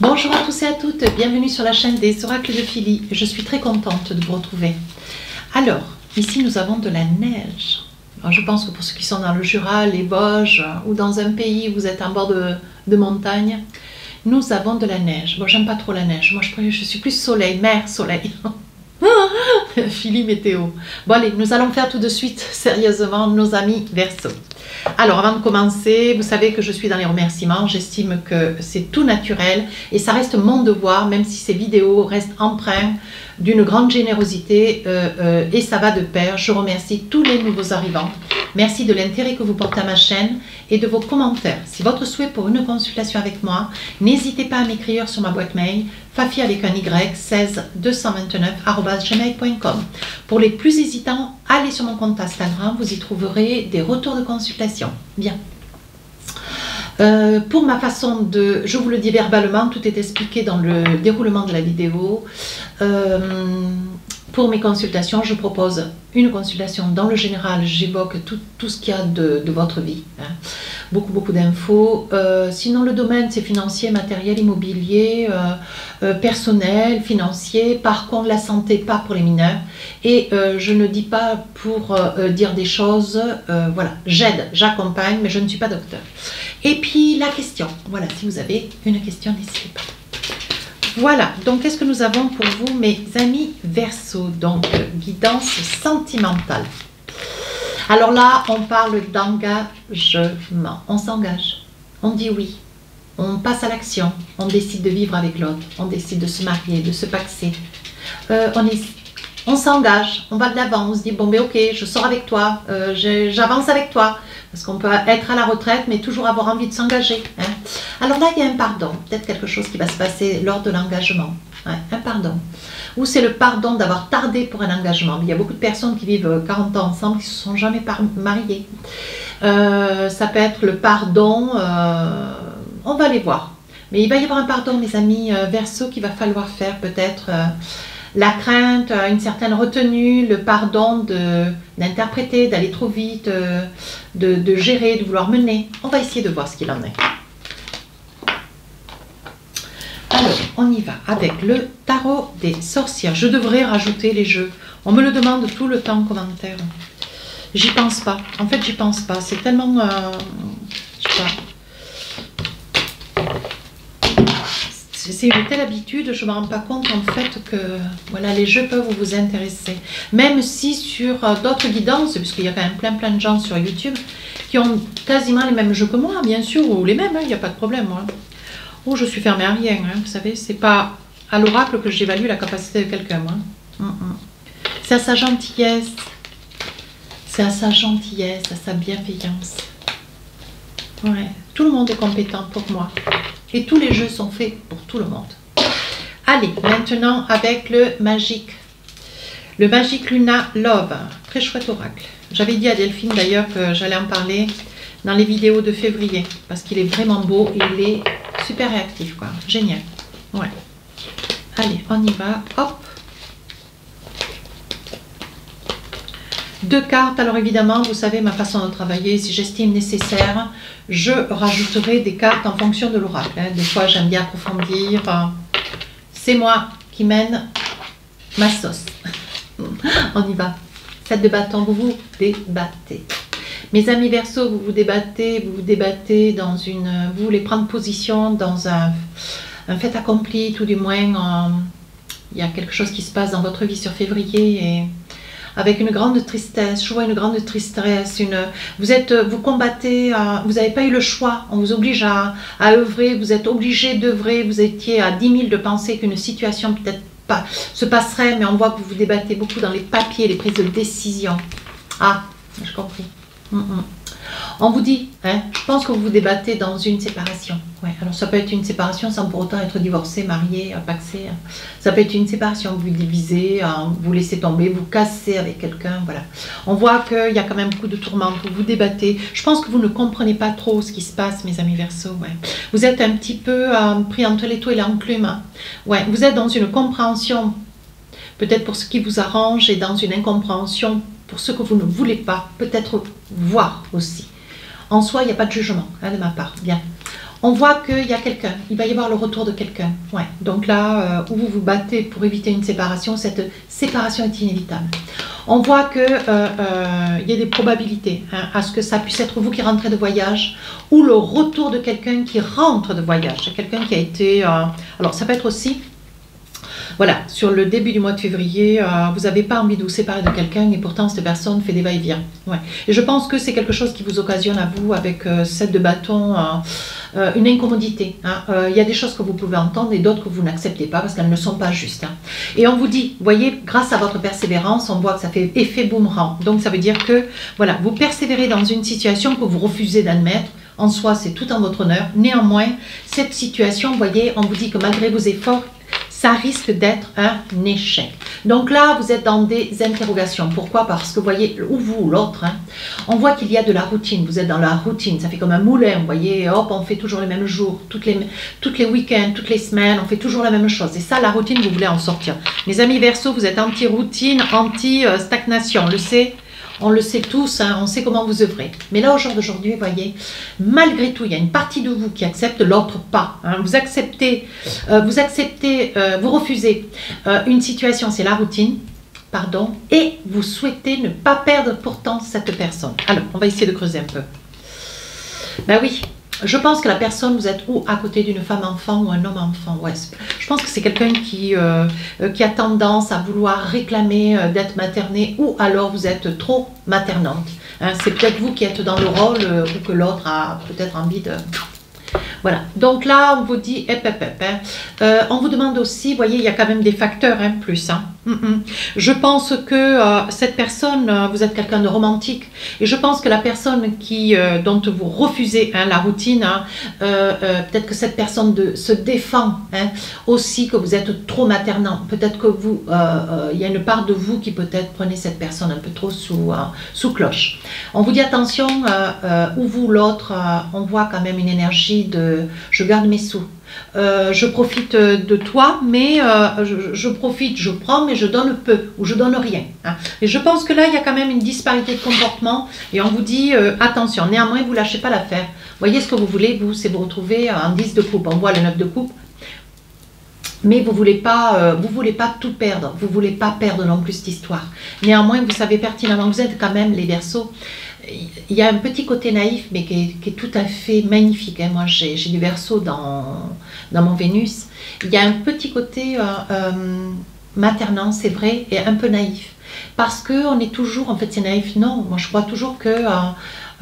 Bonjour à tous et à toutes, bienvenue sur la chaîne des oracles de Philly. Je suis très contente de vous retrouver. Alors, ici nous avons de la neige. Alors, je pense que pour ceux qui sont dans le Jura, les Vosges ou dans un pays où vous êtes en bord de montagne, nous avons de la neige. Bon, j'aime pas trop la neige, moi je suis plus soleil, mer, soleil. Philly météo. Bon allez, nous allons faire tout de suite, sérieusement, nos amis Verseau. Alors avant de commencer, vous savez que je suis dans les remerciements, j'estime que c'est tout naturel et ça reste mon devoir, même si ces vidéos restent empreintes d'une grande générosité et ça va de pair. Je remercie tous les nouveaux arrivants. Merci de l'intérêt que vous portez à ma chaîne et de vos commentaires. Si votre souhait pour une consultation avec moi, n'hésitez pas à m'écrire sur ma boîte mail fafi avec un y 16229@gmail.com. Pour les plus hésitants, allez sur mon compte Instagram, vous y trouverez des retours de consultation. Bien. Pour ma façon de, je vous le dis verbalement, tout est expliqué dans le déroulement de la vidéo. Pour mes consultations, je propose une consultation. Dans le général, j'évoque tout ce qu'il y a de votre vie. Hein. Beaucoup d'infos. Sinon, le domaine, c'est financier, matériel, immobilier, personnel, financier. Par contre, la santé, pas pour les mineurs. Et je ne dis pas pour dire des choses. Voilà, j'aide, j'accompagne, mais je ne suis pas docteur. Et puis, la question. Voilà, si vous avez une question, n'hésitez pas. Voilà, donc qu'est-ce que nous avons pour vous, mes amis Verseau? Donc, guidance sentimentale. Alors là, on parle d'engagement. On s'engage, on dit oui, on passe à l'action, on décide de vivre avec l'autre, on décide de se marier, de se paxer. On s'engage, on va de l'avant, on se dit bon ben ok, je sors avec toi, j'avance avec toi. Parce qu'on peut être à la retraite, mais toujours avoir envie de s'engager. Hein. Alors là, il y a un pardon. Peut-être quelque chose qui va se passer lors de l'engagement. Hein, un pardon. Ou c'est le pardon d'avoir tardé pour un engagement. Il y a beaucoup de personnes qui vivent 40 ans ensemble qui ne se sont jamais mariées. Ça peut être le pardon. On va les voir. Mais il va y avoir un pardon, mes amis Verseau, qu'il va falloir faire peut-être... la crainte, une certaine retenue, le pardon d'interpréter, d'aller trop vite, de gérer, de vouloir mener. On va essayer de voir ce qu'il en est. Alors, on y va avec le tarot des sorcières. Je devrais rajouter les jeux. On me le demande tout le temps en commentaire. J'y pense pas. En fait, j'y pense pas. C'est tellement... je sais pas. C'est une telle habitude, je ne me rends pas compte en fait que voilà, les jeux peuvent vous intéresser. Même si sur d'autres guidances, puisqu'il y a quand même plein de gens sur YouTube qui ont quasiment les mêmes jeux que moi, bien sûr, ou les mêmes, il n'y a pas de problème. Moi. Oh, je suis fermée à rien, hein, vous savez, c'est pas à l'oracle que j'évalue la capacité de quelqu'un. C'est à sa gentillesse, c'est à sa gentillesse, à sa bienveillance. Ouais, tout le monde est compétent pour moi. Et tous les jeux sont faits pour tout le monde. Allez, maintenant avec le magique. Le magique Luna Love. Très chouette oracle. J'avais dit à Delphine d'ailleurs que j'allais en parler dans les vidéos de février. Parce qu'il est vraiment beau et il est super réactif. Quoi. Génial. Ouais. Allez, on y va. Hop. 2 cartes. Alors évidemment, vous savez ma façon de travailler. Si j'estime nécessaire, je rajouterai des cartes en fonction de l'oracle. Hein. Des fois, j'aime bien approfondir. C'est moi qui mène ma sauce. On y va. 7 de bâton, vous vous débattez. Mes amis Verseau, vous vous débattez dans une... Vous voulez prendre position dans un fait accompli, tout du moins. Il y a quelque chose qui se passe dans votre vie sur février et... avec une grande tristesse, je vois une grande tristesse, vous combattez, vous n'avez pas eu le choix, on vous oblige à œuvrer, vous êtes obligé d'œuvrer, vous étiez à 10 000 de penser qu'une situation peut-être pas se passerait, mais on voit que vous vous débattez beaucoup dans les papiers, les prises de décision. Ah, j'ai compris. On vous dit, hein, je pense que vous vous débattez dans une séparation. Ouais, alors ça peut être une séparation sans pour autant être divorcé, marié, paxé. Ça peut être une séparation, vous divisez, vous laissez tomber, vous cassez avec quelqu'un, voilà. On voit qu'il y a quand même beaucoup de tourments, vous vous débattez. Je pense que vous ne comprenez pas trop ce qui se passe, mes amis Verseau. Ouais. Vous êtes un petit peu pris entre l'étau et l'enclume. Hein. Ouais, vous êtes dans une compréhension, peut-être pour ce qui vous arrange, et dans une incompréhension pour ce que vous ne voulez pas, peut-être voir aussi. En soi, il n'y a pas de jugement hein, de ma part. Bien. On voit qu'il y a quelqu'un, il va y avoir le retour de quelqu'un. Ouais. Donc là, où vous vous battez pour éviter une séparation, cette séparation est inévitable. On voit qu'il y a des probabilités à ce que ça puisse être vous qui rentrez de voyage ou le retour de quelqu'un qui rentre de voyage. Quelqu'un qui a été... alors ça peut être aussi... Voilà, sur le début du mois de février, vous n'avez pas envie de vous séparer de quelqu'un et pourtant cette personne fait des va-et-vient. Ouais. Et je pense que c'est quelque chose qui vous occasionne à vous avec 7 de bâton, une incommodité. Il y a des choses que vous pouvez entendre et d'autres que vous n'acceptez pas parce qu'elles ne sont pas justes. Et on vous dit, vous voyez, grâce à votre persévérance, on voit que ça fait effet boomerang. Donc ça veut dire que voilà, vous persévérez dans une situation que vous refusez d'admettre. En soi, c'est tout en votre honneur. Néanmoins, cette situation, vous voyez, on vous dit que malgré vos efforts, ça risque d'être un échec. Donc là, vous êtes dans des interrogations. Pourquoi? Parce que vous voyez, ou vous ou l'autre, on voit qu'il y a de la routine. Vous êtes dans la routine. Ça fait comme un moulin, vous voyez. Hop, on fait toujours les mêmes jours. Toutes les week-ends, toutes les semaines, on fait toujours la même chose. Et ça, la routine, vous voulez en sortir. Mes amis Verseau, vous êtes anti-routine, anti-stagnation. On le sait tous, on sait comment vous œuvrez. Mais là, au jour d'aujourd'hui, vous voyez, malgré tout, il y a une partie de vous qui accepte, l'autre pas. Vous acceptez, vous refusez une situation, c'est la routine, pardon, et vous souhaitez ne pas perdre pourtant cette personne. Alors, on va essayer de creuser un peu. Ben oui. Je pense que la personne, vous êtes ou à côté d'une femme-enfant ou un homme-enfant. Ouais, je pense que c'est quelqu'un qui a tendance à vouloir réclamer d'être materné ou alors vous êtes trop maternante. C'est peut-être vous qui êtes dans le rôle ou que l'autre a peut-être envie de... Voilà, donc là on vous dit, on vous demande aussi, vous voyez, il y a quand même des facteurs plus. Je pense que cette personne, vous êtes quelqu'un de romantique, et je pense que la personne dont vous refusez la routine, peut-être que cette personne se défend aussi, que vous êtes trop maternant. Peut-être que vous, il y a une part de vous qui peut-être prenez cette personne un peu trop sous cloche. On vous dit attention, ou vous l'autre, on voit quand même une énergie de je garde mes sous. Je profite de toi, mais je profite, je prends, mais je donne peu ou je donne rien. Et je pense que là, il y a quand même une disparité de comportement et on vous dit attention, néanmoins, vous ne lâchez pas l'affaire. Voyez ce que vous voulez, vous, c'est vous retrouver en 10 de coupe. On voit le 9 de coupe. Mais vous ne voulez pas tout perdre, vous ne voulez pas perdre non plus cette histoire. Néanmoins, vous savez pertinemment, vous êtes quand même les Verseaux. Il y a un petit côté naïf, mais qui est tout à fait magnifique. Moi, j'ai du Verseau dans mon Vénus. Il y a un petit côté maternant, c'est vrai, et un peu naïf. Parce qu'on est toujours, en fait, c'est naïf. Non, moi, je crois toujours que...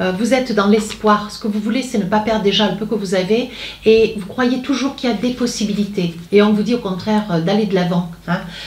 vous êtes dans l'espoir. Ce que vous voulez, c'est ne pas perdre déjà le peu que vous avez et vous croyez toujours qu'il y a des possibilités. Et on vous dit au contraire d'aller de l'avant.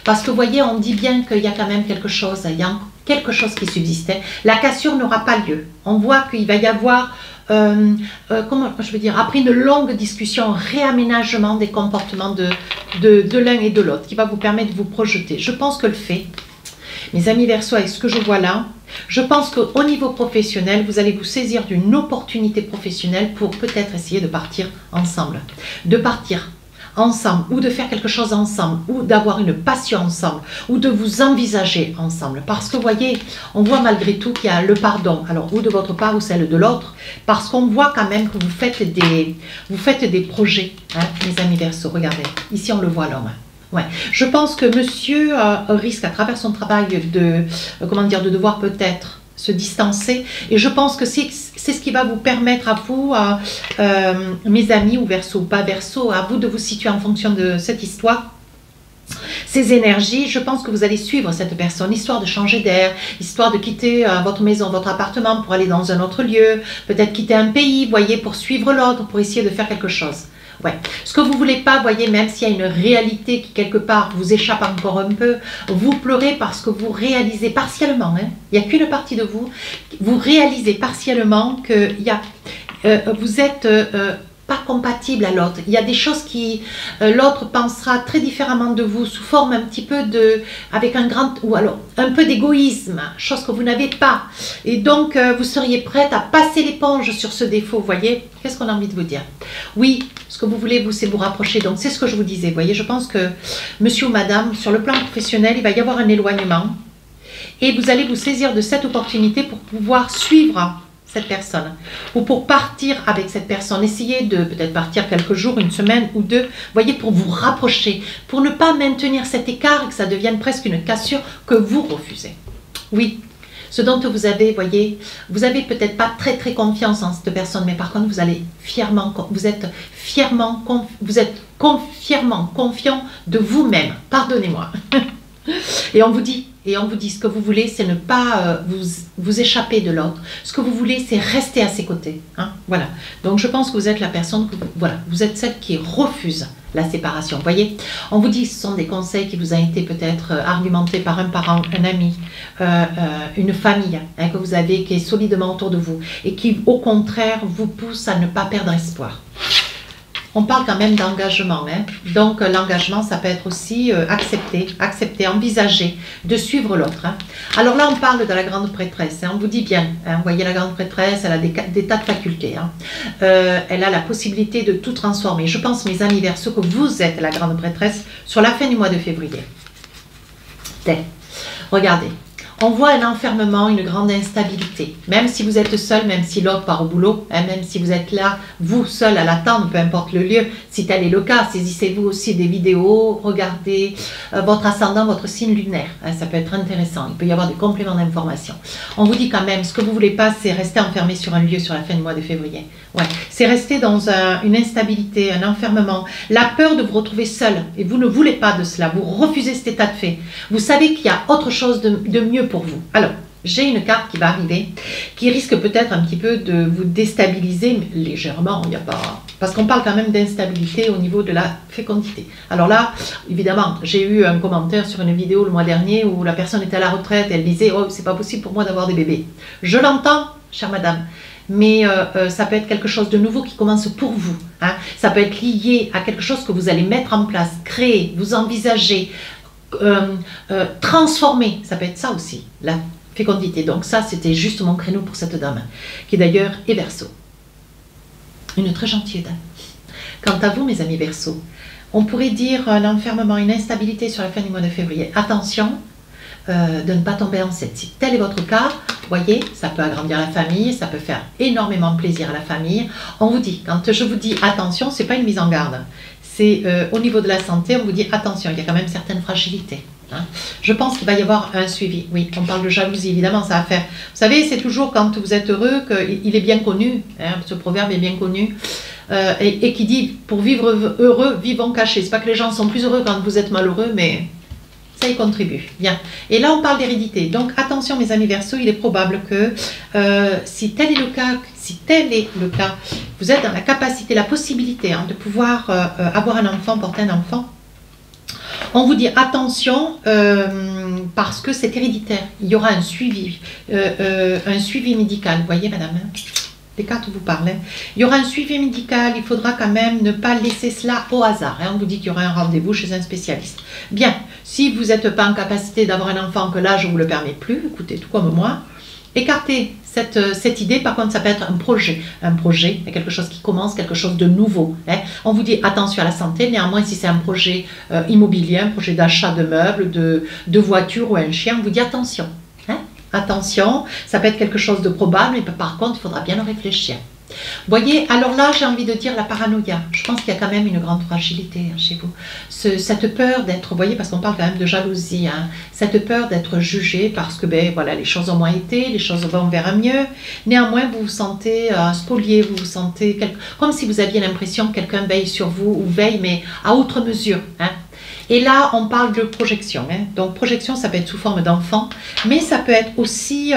Parce que vous voyez, on dit bien qu'il y a quand même quelque chose. Il y a quelque chose qui subsiste. La cassure n'aura pas lieu. On voit qu'il va y avoir, comment je veux dire, après une longue discussion, réaménagement des comportements de l'un et de l'autre qui va vous permettre de vous projeter. Je pense que le fait, mes amis Verseaux, avec ce que je vois là, je pense qu'au niveau professionnel, vous allez vous saisir d'une opportunité professionnelle pour peut-être essayer de partir ensemble. De partir ensemble, ou de faire quelque chose ensemble, ou d'avoir une passion ensemble, ou de vous envisager ensemble. Parce que vous voyez, on voit malgré tout qu'il y a le pardon, alors ou de votre part ou celle de l'autre, parce qu'on voit quand même que vous faites des projets, mes amis Verseaux, regardez, ici on le voit l'homme. Ouais. Je pense que monsieur risque à travers son travail de devoir peut-être se distancer et je pense que c'est ce qui va vous permettre à vous, mes amis ou Verseau ou pas Verseau, à vous de vous situer en fonction de cette histoire. Ces énergies, je pense que vous allez suivre cette personne, histoire de changer d'air, histoire de quitter votre maison, votre appartement pour aller dans un autre lieu, peut-être quitter un pays, voyez, pour suivre l'autre, pour essayer de faire quelque chose. Ouais. Ce que vous ne voulez pas, voyez, même s'il y a une réalité qui quelque part vous échappe encore un peu, vous pleurez parce que vous réalisez partiellement, il n'y a qu'une partie de vous, vous réalisez partiellement que vous êtes pas compatible à l'autre. Il y a des choses qui, l'autre pensera très différemment de vous, sous forme un petit peu avec un peu d'égoïsme, chose que vous n'avez pas. Et donc, vous seriez prête à passer l'éponge sur ce défaut, vous voyez. Qu'est-ce qu'on a envie de vous dire? Oui, ce que vous voulez, vous, c'est vous rapprocher. Donc, c'est ce que je vous disais, vous voyez. Je pense que monsieur ou madame, sur le plan professionnel, il va y avoir un éloignement. Et vous allez vous saisir de cette opportunité pour pouvoir suivre cette personne, ou pour partir avec cette personne. Essayez de peut-être partir quelques jours, une semaine ou deux, voyez, pour vous rapprocher, pour ne pas maintenir cet écart et que ça devienne presque une cassure que vous refusez. Oui, ce dont vous avez, voyez, vous avez peut-être pas très confiance en cette personne, mais par contre vous allez fièrement, vous êtes fièrement confiant de vous-même. Pardonnez-moi. Et on vous dit ce que vous voulez, c'est ne pas vous échapper de l'autre. Ce que vous voulez, c'est rester à ses côtés. Hein, voilà. Donc je pense que vous êtes la personne, voilà, vous êtes celle qui refuse la séparation. Vous voyez, on vous dit, ce sont des conseils qui vous ont été peut-être argumentés par un parent, un ami, une famille hein, que vous avez, qui est solidement autour de vous et qui, au contraire, vous pousse à ne pas perdre espoir. On parle quand même d'engagement. Hein. Donc, l'engagement, ça peut être aussi accepter, envisager de suivre l'autre. Hein. Alors là, on parle de la grande prêtresse. Hein. On vous dit bien, hein, vous voyez, la grande prêtresse, elle a des tas de facultés. Hein. Elle a la possibilité de tout transformer. Je pense, mes amis Verseaux, que vous êtes la grande prêtresse sur la fin du mois de février. Regardez. On voit un enfermement, une grande instabilité. Même si vous êtes seul, même si l'autre part au boulot, hein, même si vous êtes là, vous seul à l'attendre, peu importe le lieu, si tel est le cas, saisissez-vous aussi des vidéos, regardez votre ascendant, votre signe lunaire. Hein, ça peut être intéressant, il peut y avoir des compléments d'information. On vous dit quand même, ce que vous ne voulez pas, c'est rester enfermé sur un lieu sur la fin du mois de février. Ouais. C'est rester dans une instabilité, un enfermement, la peur de vous retrouver seul. Et vous ne voulez pas de cela, vous refusez cet état de fait. Vous savez qu'il y a autre chose de mieux pour vous. Alors, j'ai une carte qui va arriver, qui risque peut-être un petit peu de vous déstabiliser, mais légèrement, il n'y a pas... Parce qu'on parle quand même d'instabilité au niveau de la fécondité. Alors là, évidemment, j'ai eu un commentaire sur une vidéo le mois dernier où la personne était à la retraite, et elle disait « Oh, c'est pas possible pour moi d'avoir des bébés ». Je l'entends, chère madame, mais ça peut être quelque chose de nouveau qui commence pour vous. Hein. Ça peut être lié à quelque chose que vous allez mettre en place, créer, vous envisager, transformer. Ça peut être ça aussi, la fécondité. Donc ça, c'était juste mon créneau pour cette dame, qui d'ailleurs est Verseau. Une très gentille dame. Quant à vous, mes amis Verseau, on pourrait dire un enfermement, une instabilité sur la fin du mois de février. Attention de ne pas tomber enceinte. Si tel est votre cas, voyez, ça peut agrandir la famille, ça peut faire énormément plaisir à la famille. On vous dit, quand je vous dis attention, ce n'est pas une mise en garde. C'est au niveau de la santé, on vous dit attention, il y a quand même certaines fragilités. Hein. Je pense qu'il va y avoir un suivi. Oui, on parle de jalousie, évidemment, ça va faire. Vous savez, c'est toujours quand vous êtes heureux qu'il est bien connu, hein, ce proverbe est bien connu, et qui dit pour vivre heureux, vivons cachés. C'est pas que les gens sont plus heureux quand vous êtes malheureux, mais ça y contribue. Bien. Et là, on parle d'hérédité. Donc, attention, mes amis Verseaux, il est probable que si tel est le cas, vous êtes dans la capacité, la possibilité hein, de pouvoir avoir un enfant, porter un enfant. On vous dit attention parce que c'est héréditaire. Il y aura un suivi médical. Vous voyez, madame hein, les cartes vous parlent. Hein. Il y aura un suivi médical. Il faudra quand même ne pas laisser cela au hasard. Hein. On vous dit qu'il y aura un rendez-vous chez un spécialiste. Bien. Si vous n'êtes pas en capacité d'avoir un enfant, que l'âge ne vous le permet plus, écoutez, tout comme moi, écartez cette idée. Par contre, ça peut être un projet, quelque chose qui commence, quelque chose de nouveau. Hein. On vous dit attention à la santé, néanmoins, si c'est un projet immobilier, un projet d'achat de meubles, de voitures ou un chien, on vous dit attention. Hein. Attention, ça peut être quelque chose de probable, mais par contre, il faudra bien le réfléchir. Voyez, alors là, j'ai envie de dire la paranoïa. Je pense qu'il y a quand même une grande fragilité hein, chez vous. Cette peur d'être, vous voyez, parce qu'on parle quand même de jalousie, hein, cette peur d'être jugé parce que, ben voilà, les choses ont moins été, les choses vont vers un mieux. Néanmoins, vous vous sentez spolié, vous vous sentez comme si vous aviez l'impression que quelqu'un veille sur vous, ou veille, mais à outre mesure. Hein. Et là, on parle de projection. Hein. Donc, projection, ça peut être sous forme d'enfant, mais ça peut être aussi...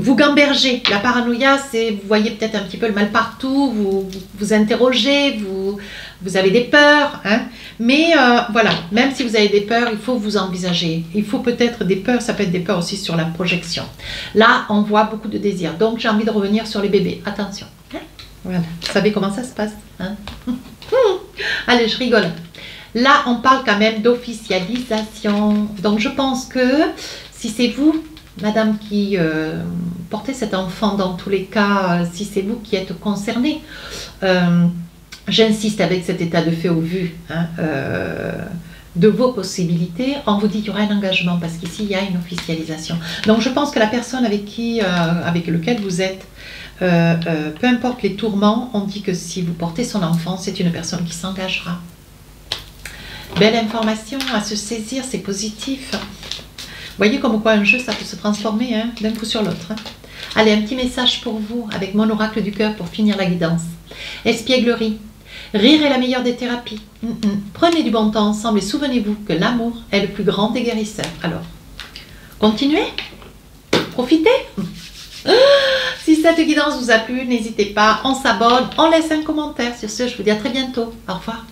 vous gambergez. La paranoïa, c'est, vous voyez peut-être un petit peu le mal partout, vous interrogez, vous avez des peurs, hein, mais voilà, même si vous avez des peurs, il faut vous envisager. Il faut peut-être des peurs, ça peut être des peurs aussi sur la projection. Là, on voit beaucoup de désirs. Donc, j'ai envie de revenir sur les bébés. Attention. Hein, voilà. Vous savez comment ça se passe hein. Allez, je rigole. Là, on parle quand même d'officialisation. Donc, je pense que si c'est vous, madame qui portez cet enfant, dans tous les cas, si c'est vous qui êtes concernée, j'insiste avec cet état de fait au vu, hein, de vos possibilités, on vous dit qu'il y aura un engagement, parce qu'ici, il y a une officialisation. Donc, je pense que la personne avec lequel vous êtes, peu importe les tourments, on dit que si vous portez son enfant, c'est une personne qui s'engagera. Belle information à se saisir, c'est positif. Vous voyez comme quoi un jeu, ça peut se transformer hein, d'un coup sur l'autre. Hein. Allez, un petit message pour vous, avec mon oracle du cœur pour finir la guidance. Espièglerie. Rire est la meilleure des thérapies. Prenez du bon temps ensemble et souvenez-vous que l'amour est le plus grand des guérisseurs. Alors, continuez, profitez. Si cette guidance vous a plu, n'hésitez pas, on s'abonne, on laisse un commentaire. Sur ce, je vous dis à très bientôt. Au revoir.